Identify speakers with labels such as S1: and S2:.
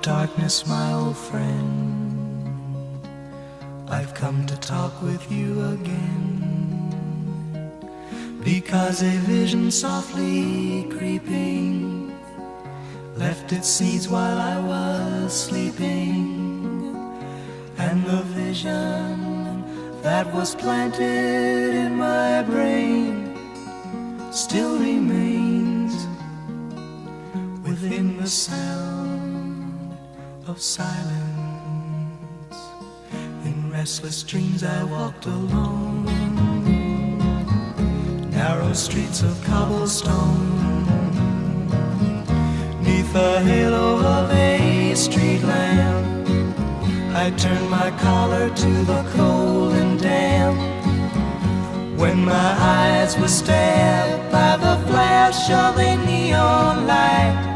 S1: darkness, my old friend, I've come to talk with you again, because a vision softly creeping left its seeds while I was sleeping, and the vision that was planted in my brain still remains within the sound of silence. In restless dreams I walked alone, narrow streets of cobblestone, neath the halo of a street lamp. I turned my collar to the cold and damp, when my eyes were stabbed by the flash of a neon light.